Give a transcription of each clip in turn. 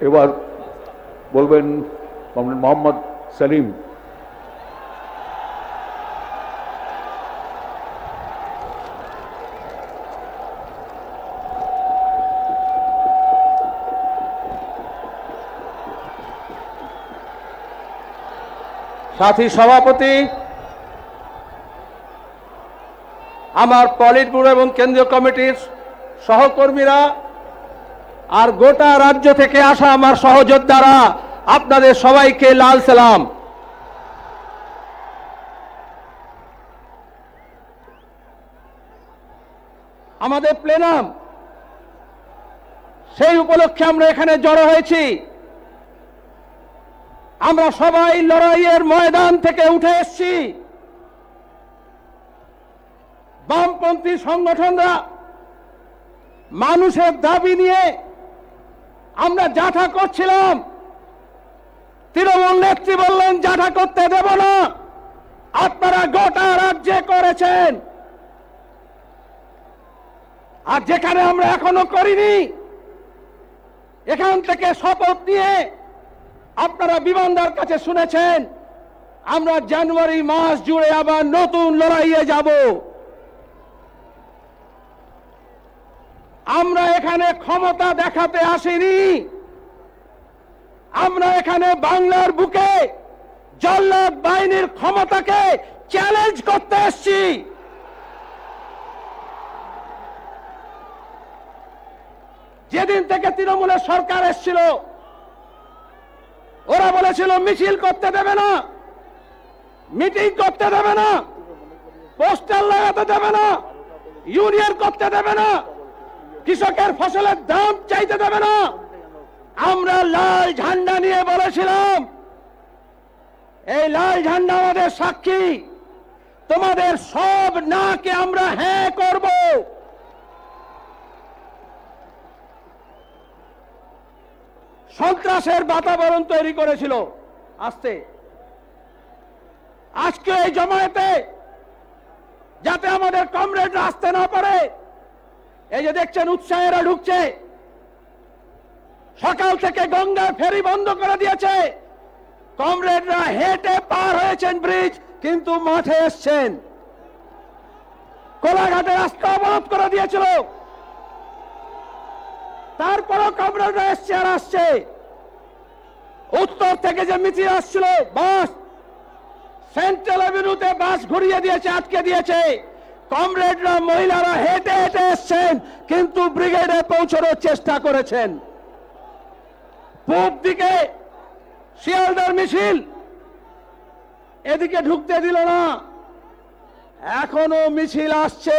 এবার বলবেন মোহাম্মদ সেলিম। সাথী সভাপতি, আমার পলিট ব্যুরো এবং কেন্দ্রীয় কমিটির সহকর্মীরা আর গোটা রাজ্য থেকে আসা আমার সহযোদ্ধারা, আপনাদের সবাইকে লাল সালাম। আমাদের প্লেনাম, সেই উপলক্ষে আমরা এখানে জড়ো হয়েছি। আমরা সবাই লড়াইয়ের ময়দান থেকে উঠে এসেছি। বামপন্থী সংগঠনরা মানুষের দাবি নিয়ে আমরা জাঠা করছিলাম। তৃণমূল নেত্রী বললেন জাঠা করতে দেব না, আপনারা গোটা রাজ্যে করেছেন। আর যেখানে আমরা এখনো করিনি, এখান থেকে শপথ নিয়ে আপনারা বিমানদার কাছে শুনেছেন আমরা জানুয়ারি মাস জুড়ে আবার নতুন লড়াইয়ে যাব। আমরা এখানে ক্ষমতা দেখাতে আসিনি, আমরা এখানে বাংলার বুকে জল্লাদ বাহিনীর ক্ষমতাকে চ্যালেঞ্জ করতে এসেছি। যেদিন থেকে তৃণমূলের সরকার এসেছিল, ওরা বলেছিল মিছিল করতে দেবে না, মিটিং করতে দেবে না, পোস্টার লাগাতে দেবে না, ইউনিয়ন করতে দেবে না, কৃষকের ফসলের দাম চাইতে দেবে না। আমরা লাল ঝান্ডা নিয়ে বলেছিলাম, এই লাল ঝান্ডা আমাদের সাক্ষী, তোমাদের সব নাকে আমরা হ্যাঁ করব। সন্ত্রাসের বাতাবরণ তৈরি করেছিল আজকে এই জমায়েতে, যাতে আমাদের কমরেডরা আসতে না পারে। এই যে দেখছেন উৎসাহেরা ঢুকছে, সকাল থেকে গঙ্গার ফেরি বন্ধ করে দিয়েছে। কমরেডরা হেঁটে পার হয়েছেন ব্রিজ, কিন্তু মাঠে এসছেন। কোলাঘাটে রাস্তা অবরোধ করে দিয়েছিল, তারপরও কমরেডরা এসছে আর আসছে। উত্তর থেকে যে মিছিল আসছিল, বাস সেন্ট্রাল এভিনিউতে বাস ঘুরিয়ে দিয়েছে, আটকে দিয়েছে। কমরেডরা, মহিলারা হেঁটে হেঁটে এসছেন, কিন্তু ব্রিগেডে পৌঁছানোর চেষ্টা করেছেন। পূব দিকে শিয়ালদার মিছিল, এদিকে ঢুকতে দিল না। এখনো মিছিল আসছে,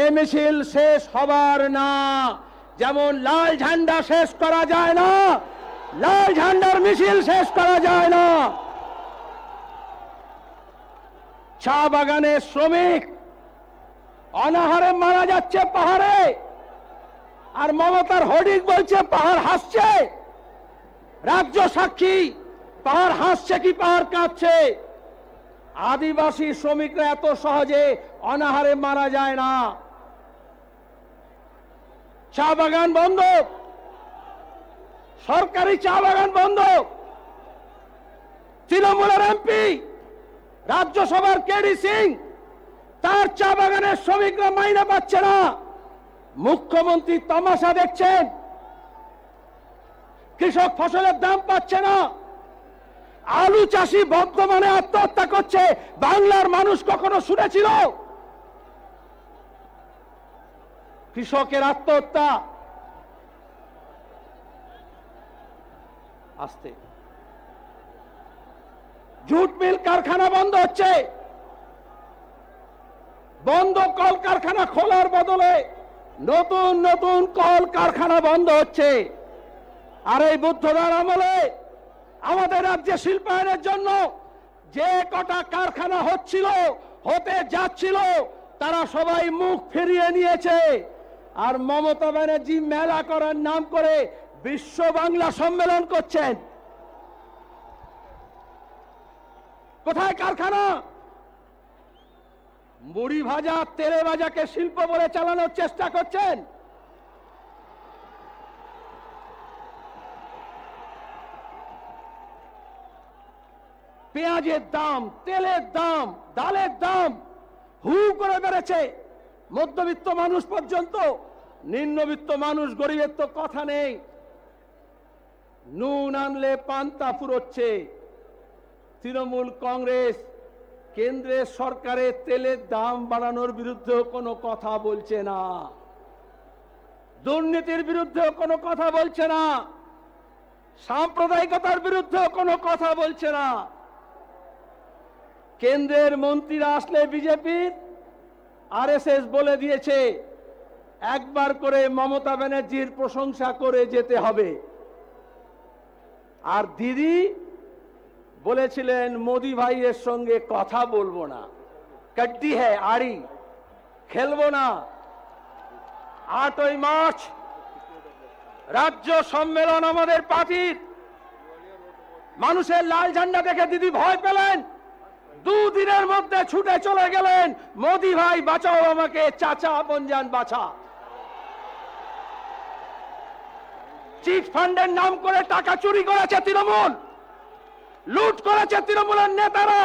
এ মিছিল শেষ হবার না। যেমন লাল ঝান্ডা শেষ করা যায় না, লাল ঝান্ডার মিছিল শেষ করা যায় না। চা বাগানের শ্রমিক অনাহারে মারা যাচ্ছে পাহাড়ে, আর মমতার হোর্ডিং বলছে পাহাড় হাসছে। রাজ্য সাক্ষী, পাহাড় হাসছে কি পাহাড় কাঁপছে। আদিবাসী শ্রমিকরা এত সহজে অনাহারে মারা যায় না। চা বাগান বন্ধ, সরকারি চা বাগান বন্ধ। তৃণমূলের এমপি, রাজ্যসভার কেডি সিং, তার চা বাগানের শ্রমিকরা মাইনে পাচ্ছে না। মুখ্যমন্ত্রী তামাশা দেখছেন, কৃষক ফসলের দাম পাচ্ছে না। আলু চাষি বর্ধমানে আত্মহত্যা করছে, বাংলার মানুষ কখনো শুনেছিল? কৃষকের আত্মহত্যা আসতে, জুট মিল কারখানা বন্ধ হচ্ছে, বন্ধ কল কারখানা খোলার বদলে নতুন নতুন কল কারখানা বন্ধ হচ্ছে। আর এই বুদ্ধদার আমলে আমাদের রাজ্যে শিল্পায়নের জন্য যে কটা কারখানা হচ্ছিল, হতে যাচ্ছিল, তারা সবাই মুখ ফিরিয়ে নিয়েছে। আর মমতা ব্যানার্জি মেলা করার নাম করে বিশ্ব বাংলা সম্মেলন করছেন। কোথায় কারখানা? মুড়ি ভাজা, তেলে ভাজাকে শিল্প বলে চালানোর চেষ্টা করছেন। পেঁয়াজের দাম, তেলের দাম, ডালের দাম হু করে বেড়েছে। মধ্যবিত্ত মানুষ পর্যন্ত, নিম্নবিত্ত মানুষ, গরিবের তো কথা নেই। নুন আনলে পান্তা ফুরোচ্ছে। তৃণমূল কংগ্রেস কেন্দ্রের সরকারের তেলের দাম বাড়ানোর বিরুদ্ধে কোনো কথা বলছে না, দুর্নীতির বিরুদ্ধে কোনো কথা বলছে না, সাম্প্রদায়িকতার বিরুদ্ধে কোনো কথা বলছে না। কেন্দ্রের মন্ত্রীরা আসলে বিজেপির, আরএসএস বলে দিয়েছে একবার করে মমতা ব্যানার্জির প্রশংসা করে যেতে হবে। আর দিদি বলেছিলেন মোদি ভাইয়ের সঙ্গে কথা বলবো না, কড্ডি হ্যায় আড়ি, খেলবো না। 8ই মার্চ রাজ্য সম্মেলন আমাদের পার্টির। মানুষের লাল ঝান্ডা দেখে দিদি ভয় পেলেন, 2 দিনের মধ্যে ছুটে চলে গেলেন, মোদি ভাই বাঁচাও আমাকে, চাচা আপনজান বাঁচা। চিট ফান্ডের নাম করে টাকা চুরি করেছে তৃণমূল, লুট করেছে তৃণমূলের নেতারা,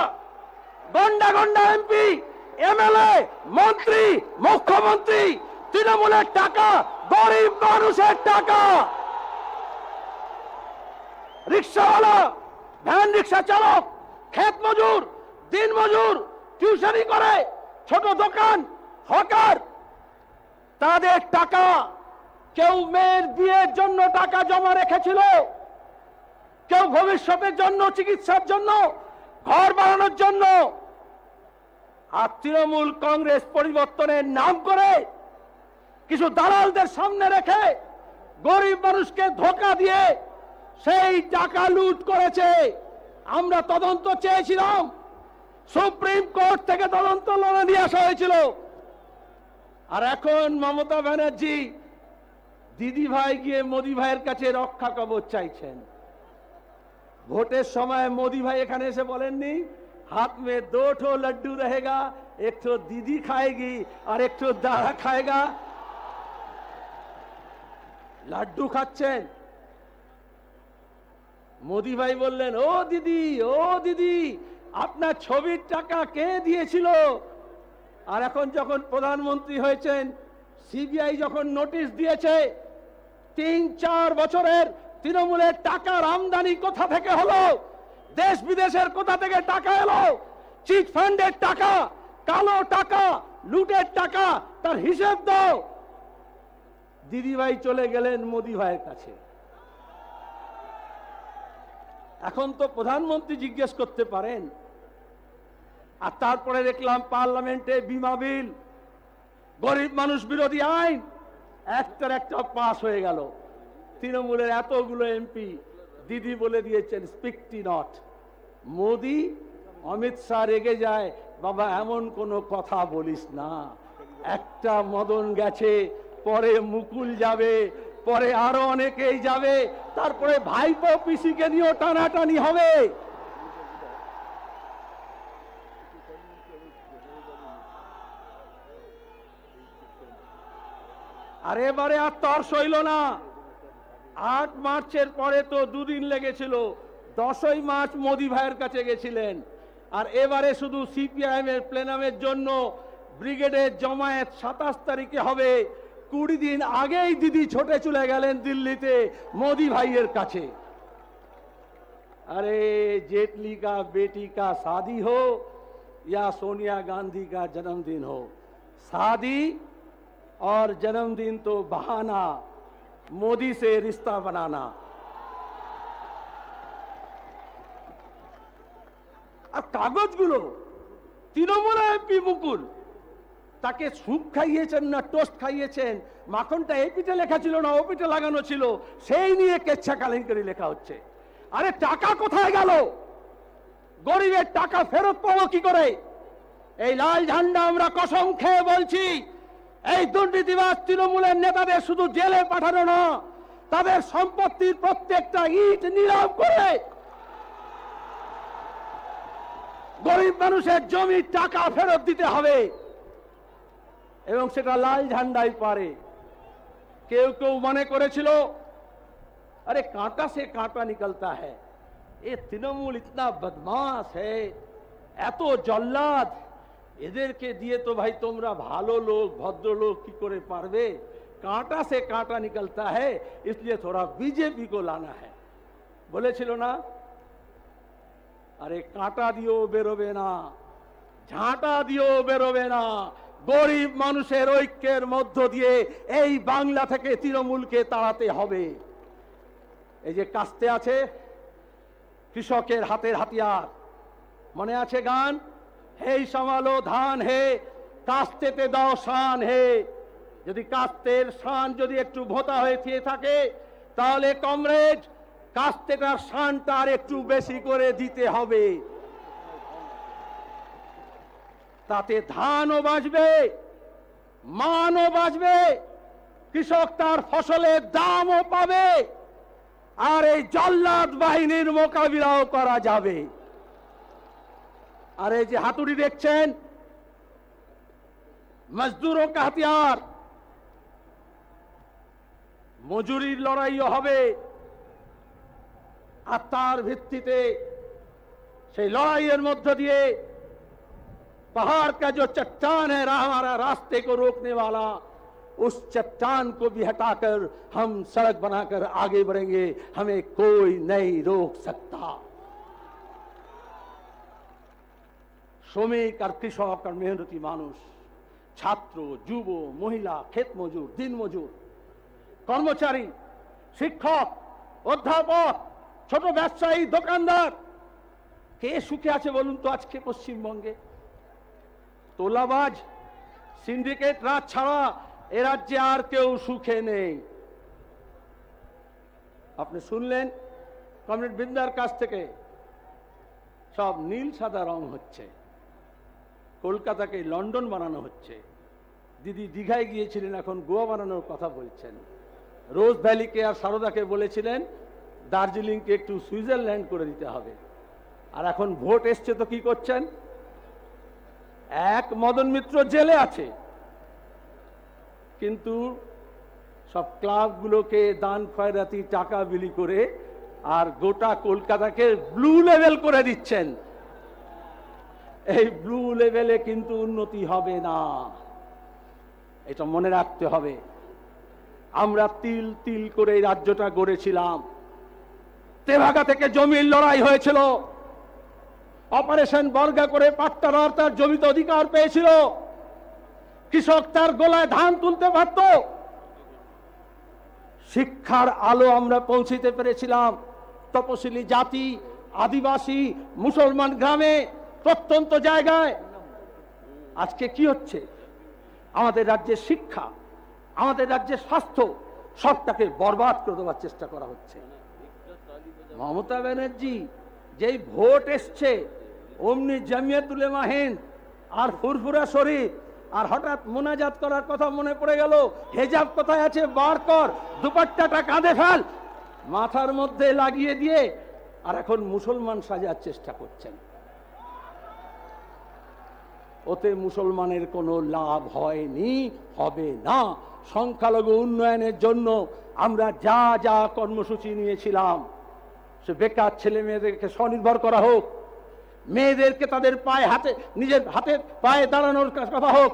গন্ডা গন্ডা এমপি, এমএলএ, মন্ত্রী, মুখ্যমন্ত্রী, তৃণমূলের টাকা, গরিব মানুষের টাকা। রিক্সাওয়ালা, ভ্যান রিক্সা চালক, ক্ষেত মজুর, দিন মজুর, টিউশনি করে, ছোট দোকান, হকার, তাদের টাকা। কেউ মেয়ের বিয়ের জন্য টাকা জমা রেখেছিল, কেউ ভবিষ্যতের জন্য, চিকিৎসার জন্য, ঘর বানানোর জন্য। আর তৃণমূল কংগ্রেস পরিবর্তনের নাম করে কিছু দালালদের সামনে রেখে গরিব মানুষকে ধোঁকা দিয়ে সেই টাকা লুট করেছে। আমরা তদন্ত চেয়েছিলাম, সুপ্রিম কোর্ট থেকে তদন্ত লড়ে নিয়ে আসা হয়েছিল। আর এখন মমতা ব্যানার্জি দিদি ভাই গিয়ে মোদি ভাইয়ের কাছে রক্ষা কবচ চাইছেন। ভোটের সময় মোদি ভাই এখানে এসে বলেননি हाथ में 2 ठो लड्डू रहेगा, एक ठो दीदी खाएगी और एक ठो दादा खाएगा। লাড্ডু খাচ্ছেন। মোদি ভাই বললেন, ও দিদি আপনার ছবির টাকা কে দিয়েছিল? আর এখন যখন প্রধানমন্ত্রী হয়েছেন, সিবিআই যখন নোটিশ দিয়েছে 3-4 বছরের তৃণমূলের টাকার আমদানি কোথা থেকে হলো, দেশ বিদেশের কোথা থেকে টাকা এলো, চিট ফান্ডের টাকা, কালো টাকা, লুটের টাকা, তার হিসেব দাও। দিদি ভাই চলে গেলেন মোদি ভাইয়ের কাছে। এখন তো প্রধানমন্ত্রী জিজ্ঞেস করতে পারেন। আর তারপরে দেখলাম পার্লামেন্টে বিমা বিল, গরিব মানুষ বিরোধী আইন একটার একটা পাস হয়ে গেল। তৃণমূলের এতগুলো এমপি দিদি বলে দিয়েছেন স্পিকটি নট। মোদি, অমিত শাহ রেগে যায়, বাবা এমন কোনো কথা বলিস না। একটা মদন গেছে, পরে মুকুল যাবে, পরে আরো অনেকেই যাবে, তারপরে ভাইপো পিসিকে নিয়েও টানাটানি হবে। আর এবারে আর তর সইল না। 8 মার্চের পরে তো 2 দিন লেগেছিল, 10ই মার্চ মোদি ভাইয়ের কাছে গেছিলেন। আর এবারে শুধু সিপিআইএম এর প্লেনামের জন্য ব্রিগেডের জমায়েত 27 তারিখে হবে। 20 দিন আগেই দিদি ছোটে চলে গেলেন দিল্লিতে মোদি ভাইয়ের কাছে। अरे जेटली का बेटी का शादी हो या सोनिया गांधी का जन्मदिन हो, शादी और जन्मदिन तो बहाना, मोदी से रिश्ता बनाना। আর কাগজগুলো তৃণমূল এমপি মুকুল, তাকে স্যুপ খাইয়েছেন না টোস্ট খাইয়েছেন, মাখনটা এই পিঠে লেখা ছিল না ও পিঠে লাগানো ছিল, সেই নিয়ে কেচ্ছা কেলেঙ্কারি লেখা হচ্ছে। আরে টাকা কোথায় গেল? গরিবের টাকা ফেরত পাবো কি করে? এই লাল ঝান্ডা আমরা কসম খেয়ে বলছি, এই দুর্নীতিবাজ তৃণমূলের নেতাদের শুধু জেলে পাঠানো না, তাদের সম্পত্তির প্রত্যেকটা ইট নিলাম করে গরিব মানুষের জমির টাকা ফেরত দিতে হবে। এবং সেটা লাল ঝান্ডাই পারে। কেউ কেউ মনে করেছিল আরে কাঁটা সে কাঁটা নিকলতা হ্যায়, ये तृणमूल इतना बदमाश है, এত জল্লাদ, এদেরকে দিয়ে তো ভাই তোমরা ভালো লোক ভদ্র লোক কি করে পারবে? कांटा से कांटा निकलता है, इसलिए थोड़ा बीजेपी को लाना है। বলেছিল না, আরে কাঁটা দিও বেরোবে না, ঝাঁটা দিও বেরোবে না, গরিব মানুষের ঐক্যের মধ্য দিয়ে এই বাংলা থেকে তৃণমূলকে তাড়াতে হবে। এই যে কাস্তে আছে, কৃষকের হাতের হাতিয়ার, মনে আছে গান, হেই সামালো ধান হে কাস্তেতে দাও শান হে। যদি কাস্তের শান যদি একটু ভোঁতা হয়ে থাকে, তাহলে কমরেড কাস্তেটার শানটা আর একটু বেশি করে দিতে হবে, তাতে ধানও বাঁচবে, মানও বাঁচবে, কৃষক তার ফসলের দামও পাবে, আর এই জল্লাদ বাহিনীর মোকাবিলাও করা যাবে। আর এই যে হাতুড়ি দেখছেন, মজদুরও কা হাতিয়ার, মজুরির লড়াইও হবে, আর তার ভিত্তিতে সেই লড়াইয়ের মধ্য দিয়ে पहाड़ का जो चट्टान है हमारा रास्ते को रोकने वाला, उस चट्टान को भी हटाकर हम सड़क बनाकर आगे बढ़ेंगे, हमें कोई नहीं रोक सकता। শ্রমিক আর কৃষক আর মেহনতি মানুষ, ছাত্র, যুব, মহিলা, ক্ষেত মজুর, দিন মজুর, কর্মচারী, শিক্ষক, অধ্যাপক, ছোট ব্যবসায়ী, দোকানদার, কে সুখে আছে বলুন তো আজকে পশ্চিমবঙ্গে? তোলাবাজ, সিন্ডিকেট রাজ ছাড়া এ রাজ্যে আর কেউ সুখে নেই। আপনি শুনলেন কমরেড বিন্দার কাছ থেকে সব নীল সাদা রং হচ্ছে, কলকাতাকে লন্ডন বানানো হচ্ছে, দিদি দীঘায় গিয়েছিলেন, এখন গোয়া বানানোর কথা বলছেন, রোজ ভ্যালিকে আর সারদাকে বলেছিলেন দার্জিলিংকে একটু সুইজারল্যান্ড করে দিতে হবে, আর এখন ভোট এসছে তো কি করছেন? এক মদন মিত্র জেলে আছে, কিন্তু সব ক্লাবগুলোকে দান খয়রাতি টাকা বিলি করে আর গোটা কলকাতাকে ব্লু লেভেল করে দিচ্ছেন। এই ব্লু লেভেলে কিন্তু উন্নতি হবে না, এটা মনে রাখতে হবে। আমরা তিল তিল করে এই রাজ্যটা গড়েছিলাম, তেভাগা থেকে জমির লড়াই হয়েছিল, অপারেশন বর্গা করে পাট্টাদার তার জমিতে অধিকার পেয়েছিল, কৃষক তার গলায় ধান তুলতে পারত, শিক্ষার আলো আমরা পৌঁছিতে পেরেছিলাম তপশিলি জাতি, আদিবাসী, মুসলমান গ্রামে, প্রত্যন্ত জায়গায়। আজকে কি হচ্ছে? আমাদের রাজ্যের শিক্ষা, আমাদের রাজ্যের স্বাস্থ্য সবটাকে বরবাদ করে দেওয়ার চেষ্টা করা হচ্ছে। মমতা ব্যানার্জি যেই ভোট এসছে, অমনি জামিয়াত উলেমা হিন্দ আর ফুরফুরা শরীফ, আর হঠাৎ মোনাজাত করার কথা মনে পড়ে গেল, হেজাব কোথায় আছে বার কর, দুপাট্টাটা কাঁধে ফেল, মাথার মধ্যে লাগিয়ে দিয়ে আর এখন মুসলমান সাজার চেষ্টা করছেন। ওতে মুসলমানের কোনো লাভ হয়নি, হবে না। সংখ্যালঘু উন্নয়নের জন্য আমরা যা যা কর্মসূচি নিয়েছিলাম, সে বেকার ছেলে মেয়েদেরকে স্বনির্ভর করা হোক, মেয়েদেরকে তাদের পায়ে হাতে, নিজের হাতে পায়ে দাঁড়ানোর কথা হোক,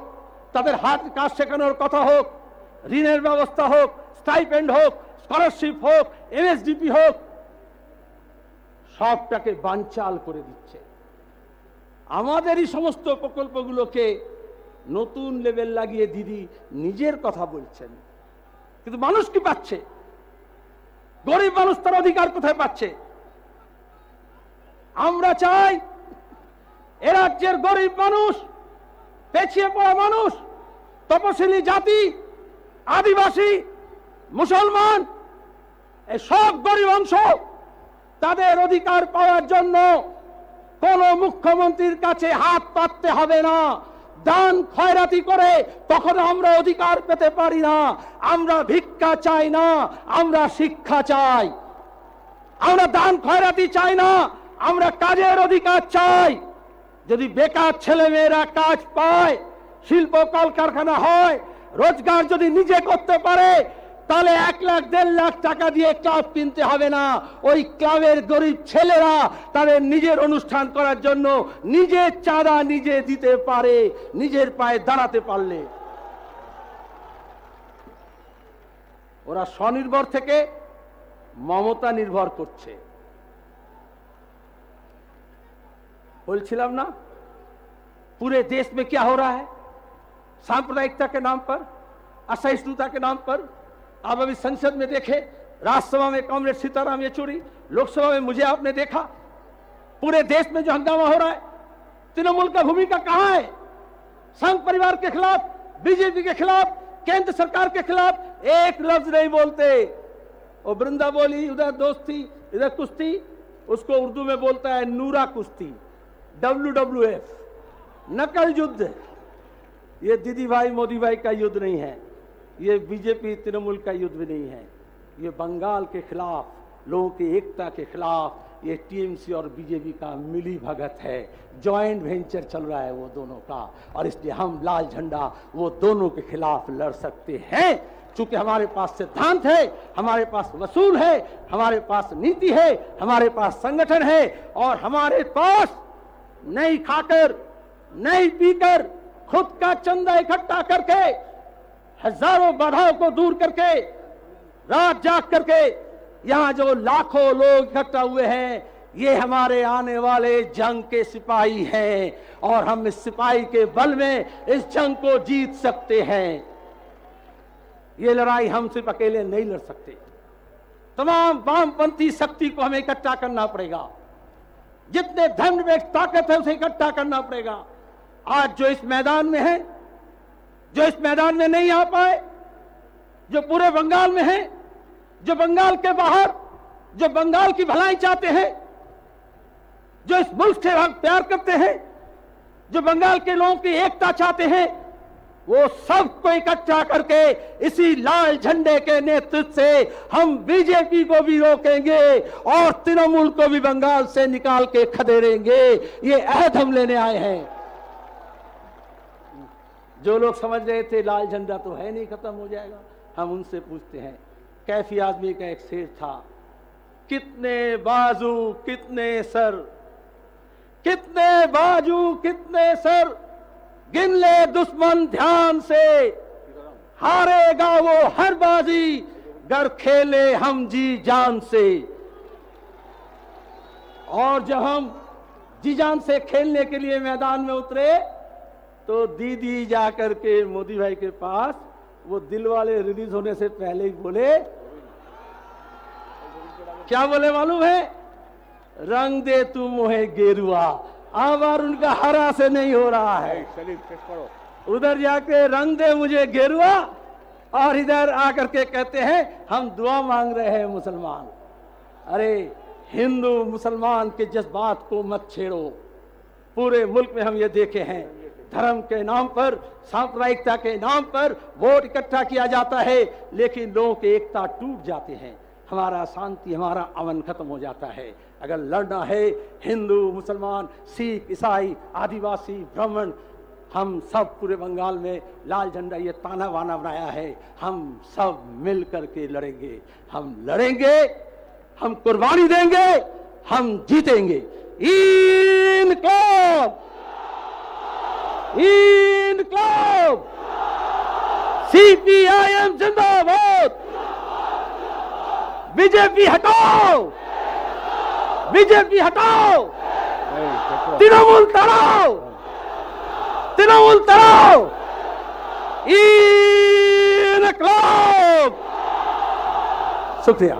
তাদের হাত কাজ শেখানোর কথা হোক, ঋণের ব্যবস্থা হোক, স্টাইপেন্ড হোক, স্কলারশিপ হোক, এমএসডিপি হোক, সবটাকে বানচাল করে দিচ্ছে। আমাদেরই সমস্ত প্রকল্পগুলোকে নতুন লেভেল লাগিয়ে দিদি নিজের কথা বলছেন, কিন্তু মানুষ কি পাচ্ছে? গরিব মানুষ তার অধিকার কোথায় পাচ্ছে? আমরা চাই এ রাজ্যের গরিব মানুষ, পেছিয়ে পড়া মানুষ, তপশিলি জাতি, আদিবাসী, মুসলমান, এই সব গরিব অংশ তাদের অধিকার পাওয়ার জন্য কোন মুখ্যমন্ত্রীর কাছে হাত পাততে হবে না, দান খয়রাতি করে কখনো আমরা অধিকার পেতে পারি না। আমরা ভিক্ষা চাই না, আমরা শিক্ষা চাই। আমরা দান খয়রাতি চাই না, আমরা কাজের অধিকার চাই। যদি বেকার ছেলে মেয়েরা কাজ পায়, শিল্প কলকারখানা হয়, রোজগার যদি নিজে করতে পারে, তাহলে 1 লাখ 1.5 লাখ টাকা দিয়ে ক্লাব কিনতে হবে না। ওই ক্লাবের গরিব ছেলেরা তাদের নিজের অনুষ্ঠান করার জন্য নিজের চাঁদা নিজে দিতে পারে, নিজের পায়ে দাঁড়াতে পারলে। ওরা স্বনির্ভর থেকে মমতা নির্ভর করছে। बोलছিলাম ना पूरे देश में क्या हो रहा है, सांप्रदायिकता के नाम पर, असहिष्णुता के नाम पर। आप अभी संसद में देखे, राज्यसभा में कॉमरेड सीताराम येचुरी, लोकसभा में मुझे आपने देखा, पूरे देश में जो हंगामा हो रहा है, तृणमूल का भूमिका कहां है? संघ परिवार के खिलाफ, बीजेपी के खिलाफ, केंद्र सरकार के खिलाफ एक लफ्ज नहीं बोलते। वो वृंदा बोली उधर दोस्ती इधर कुश्ती, उसको उर्दू में बोलता है नूरा कुश्ती, WWF, नकल युद्ध। ये दीदी भाई मोदी भाई का युद्ध नहीं है, ये बीजेपी तृणमूल का युद्ध भी नहीं है, ये बंगाल के खिलाफ, लोगों की एकता के खिलाफ ये टीएमसी और बीजेपी का मिली भगत है, जॉइंट वेंचर चल रहा है वो दोनों का। और इसलिए हम लाल झंडा वो दोनों के खिलाफ लड़ सकते हैं, चूंकि हमारे पास सिद्धांत है, हमारे पास वसूल है, हमारे पास नीति है, हमारे पास संगठन है, और हमारे पास नहीं खाकर नहीं पीकर खुद का चंदा इकट्ठा करके हजारों बाधाओं को दूर करके रात जाग करके यहां जो लाखों लोग इकट्ठा हुए हैं, ये हमारे आने वाले जंग के सिपाही हैं, और हम इस सिपाही के बल में इस जंग को जीत सकते हैं। ये लड़ाई हम सिर्फ अकेले नहीं लड़ सकते, तमाम वामपंथी शक्ति को हमें इकट्ठा करना पड़ेगा, जितने धर्म में ताकत है उसे इकट्ठा करना पड़ेगा। आज जो इस मैदान में है, जो इस मैदान में नहीं आ पाए, जो पूरे बंगाल में है, जो बंगाल के बाहर, जो बंगाल की भलाई चाहते हैं, जो इस मुल्क से प्यार करते हैं, जो बंगाल के लोगों की एकता चाहते हैं, वो सबको इकट्ठा करके इसी लाल झंडे के नेतृत्व से हम बीजेपी को भी रोकेंगे और तृणमूल को भी बंगाल से निकाल के खदेड़ेंगे। ये अहद हम लेने आए हैं। जो लोग समझ रहे थे लाल झंडा तो है नहीं, खत्म हो जाएगा, हम उनसे पूछते हैं। कैफी आदमी का एक शेर था, कितने बाजू कितने सर, कितने बाजू कितने सर, गिन ले दुश्मन ध्यान से, हारेगा वो हर बाजी गर खेले हम जी जान से। और जब हम जी जान से खेलने के लिए मैदान में उतरे तो दीदी जाकर के मोदी भाई के पास वो दिल वाले रिलीज होने से पहले ही बोले, क्या बोले मालूम है? रंग दे तू मोहे गेरुआ। आवार उनका हरा से नहीं हो रहा है, उधर जाके रंग दे मुझे गेरुआ, और इधर आकर के कहते हैं हम दुआ मांग रहे हैं मुसलमान। अरे हिंदू मुसलमान के जज्बात को मत छेड़ो। पूरे मुल्क में हम ये देखे हैं, धर्म के नाम पर, सांप्रदायिकता के नाम पर वोट इकट्ठा किया जाता है, लेकिन लोगों की एकता टूट जाते हैं, हमारा शांति, हमारा अमन खत्म हो जाता है। अगर लड़ना है हिंदू मुसलमान सिख ईसाई आदिवासी ब्राह्मण, हम सब पूरे बंगाल में लाल झंडा ये ताना बाना बनाया है, हम सब मिल करके लड़ेंगे, हम लड़ेंगे, हम कुर्बानी देंगे, हम जीतेंगे। इनकलाब इनकलाब, CPIM जिंदाबाद, बीजेपी हटाओ, बीजेपी हटाओ, तृणमूल तराओ, तृणमूल तराओ, इनकलाब। शुक्रिया।